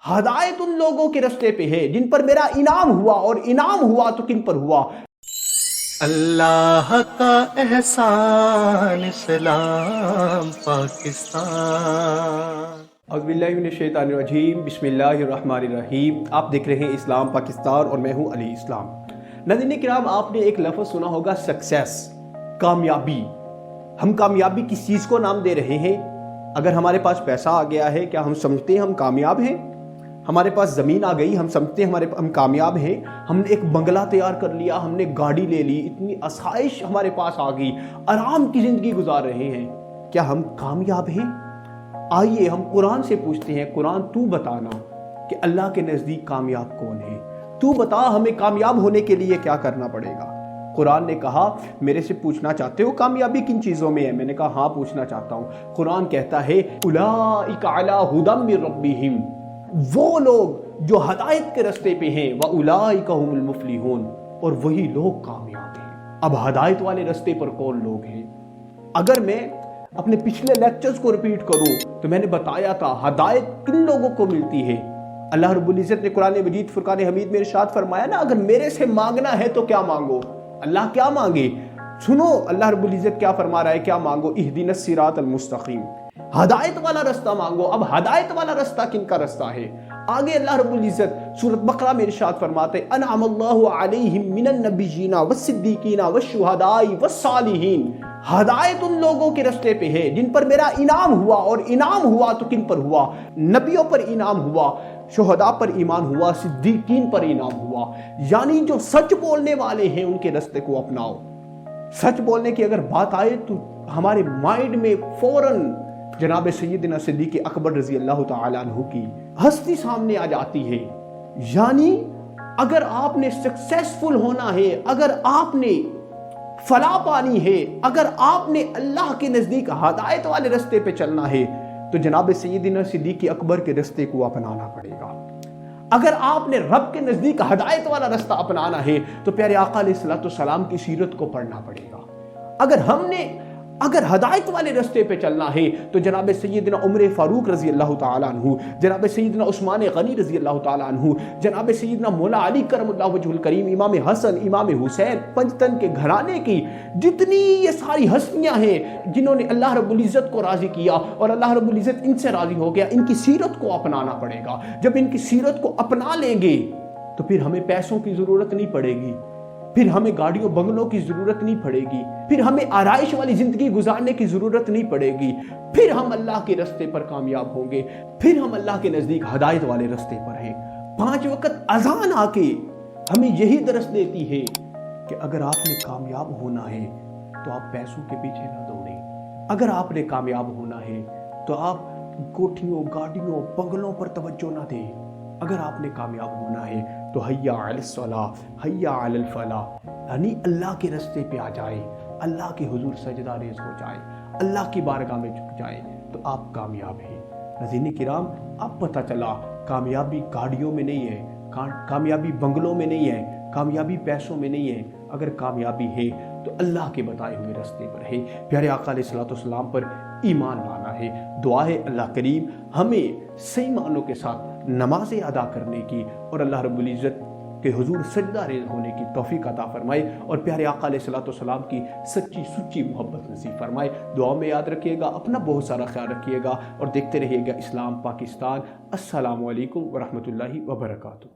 ہدایت ان لوگوں کے رستے پہ ہے جن پر میرا انعام ہوا، اور انعام ہوا تو کن پر ہوا؟ اللہ کا احسان اسلام پاکستان۔ اعوذ باللہ من الشیطان الرجیم، بسم اللہ الرحمن الرحیم۔ آپ دیکھ رہے ہیں اسلام پاکستان اور میں ہوں علی اسلام۔ ناظرین کرام، آپ نے ایک لفظ سنا ہوگا سکسیس، کامیابی۔ ہم کامیابی کس چیز کو نام دے رہے ہیں؟ اگر ہمارے پاس پیسہ آ گیا ہے، کیا ہم سمجھتے ہیں ہم کامیاب ہیں؟ ہمارے پاس زمین آ گئی، ہم سمجھتے ہیں ہم کامیاب ہیں؟ ہم نے ایک بنگلہ تیار کر لیا، ہم نے گاڑی لے لی، اتنی آسائش ہمارے پاس آ گئی، آرام کی زندگی گزار رہے ہیں، کیا ہم کامیاب ہیں؟ آئیے ہم قرآن سے پوچھتے ہیں، قرآن تو بتانا کہ اللہ کے نزدیک کامیاب کون ہے؟ تو بتا ہمیں کامیاب ہونے کے لیے کیا کرنا پڑے گا؟ قرآن نے کہا میرے سے پوچھنا چاہتے ہو کامیابی کن چیزوں میں ہے؟ میں نے کہا ہاں پوچھنا چاہتا ہوں۔ قرآن کہتا ہے اولئک علی ھدی من ربہم، وہ لوگ جو ہدایت کے رستے پہ ہیں، واولئک ھم المفلحون، اور وہی لوگ کامیاب ہیں۔ اب ہدایت والے رستے پر کون لوگ ہیں؟ اگر میں اپنے پچھلے لیکچرز کو ریپیٹ کروں تو میں نے بتایا تھا ہدایت کن لوگوں کو ملتی ہے۔ اللہ رب العزت نے قرآن مجید فرقان حمید میں ارشاد فرمایا نا، اگر میرے سے مانگنا ہے تو کیا مانگو؟ اللہ کیا مانگے؟ سنو اللہ رب العزت کیا فرما رہا ہے، کیا مانگو؟ اہدنا الصراط المستقیم، ہدایت والا رستہ مانگو۔ اب ہدایت والا رستہ کن کا رستہ ہے؟ آگے اللہ رب العزت سورۃ بقرہ میں ارشاد فرماتے ہیں انعم اللہ علیہم من النبیین والصدیقین والشہداء والصالحین، ہدایت ان لوگوں کے رستے پہ ہے جن پر میرا انعام ہوا، اور انعام ہوا تو کن پر ہوا؟ نبیوں پر انعام ہوا، شہداء پر ایمان ہوا، صدیقین پر انعام ہوا۔ یعنی جو سچ بولنے والے ہیں ان کے رستے کو اپناؤ۔ سچ بولنے کی اگر بات آئے تو ہمارے مائنڈ میں فوراً جناب سیدنا صدیق اکبر رضی اللہ تعالیٰ عنہ کی ہستی سامنے آ جاتی ہے۔ یعنی اگر آپ نے سکسیسفل ہونا ہے، اگر آپ نے فلاح پانی ہے، اگر آپ نے اللہ کے نزدیک ہدایت والے رستے پہ چلنا ہے تو جناب سیدنا صدیق اکبر کے رستے کو اپنانا پڑے گا۔ اگر آپ نے رب کے نزدیک ہدایت والا رستہ اپنانا ہے تو پیارے آقا علیہ الصلوۃ والسلام کی سیرت کو پڑھنا پڑے گا۔ اگر ہدایت والے رستے پہ چلنا ہے تو جناب سیدنا عمر فاروق رضی اللہ تعالیٰ عنہ، جناب سیدنا عثمان غنی رضی اللہ تعالیٰ عنہ، جناب سیدنا مولا علی کرم اللہ وجہ الکریم، امام حسن، امام حسین، پنجتن کے گھرانے کی جتنی یہ ساری ہستیاں ہیں جنہوں نے اللہ رب العزت کو راضی کیا اور اللہ رب العزت ان سے راضی ہو گیا، ان کی سیرت کو اپنانا پڑے گا۔ جب ان کی سیرت کو اپنا لیں گے تو پھر ہمیں پیسوں کی ضرورت نہیں پڑے گی، پھر ہمیں گاڑیوں بنگلوں کی ضرورت نہیں پڑے گی، پھر ہمیں آرائش والی زندگی گزارنے کی ضرورت نہیں پڑے گی، پھر ہم اللہ کے رستے پر کامیاب ہوں گے، پھر ہم اللہ کے نزدیک ہدایت والے رستے پر ہیں۔ 5 وقت اذان آ کے ہمیں یہی درس دیتی ہے کہ اگر آپ نے کامیاب ہونا ہے تو آپ پیسوں کے پیچھے نہ دوڑیں، اگر آپ نے کامیاب ہونا ہے تو آپ کوٹھیوں، گاڑیوں، بنگلوں پر توجہ نہ دیں، اگر آپ نے کامیاب ہونا ہے تو حیا علی الصلاۃ، حیا علی الفلاح، یعنی اللہ کے رستے پہ آ جائے، اللہ کے حضور سجدہ ریز ہو جائے، اللہ کی بارگاہ میں جھک جائے تو آپ کامیاب ہیں۔ ناظرین کرام، اب پتہ چلا کامیابی گاڑیوں میں نہیں ہے، کامیابی بنگلوں میں نہیں ہے، کامیابی پیسوں میں نہیں ہے، اگر کامیابی ہے تو اللہ کے بتائے ہوئے رستے پر ہے، پیارے آقا علیہ الصلوۃ والسلام پر ایمان لانا ہے۔ دعا ہے اللہ کریم ہمیں صحیح معنوں کے ساتھ نمازیں ادا کرنے کی اور اللہ رب العزت کے حضور سجدہ ریز ہونے کی توفیق عطا فرمائے، اور پیارے آقا علیہ الصلوۃ والسلام کی سچی سچی محبت نصیب فرمائے۔ دعا میں یاد رکھیے گا، اپنا بہت سارا خیال رکھیے گا اور دیکھتے رہیے گا اسلام پاکستان۔ السلام علیکم ورحمۃ اللہ وبرکاتہ۔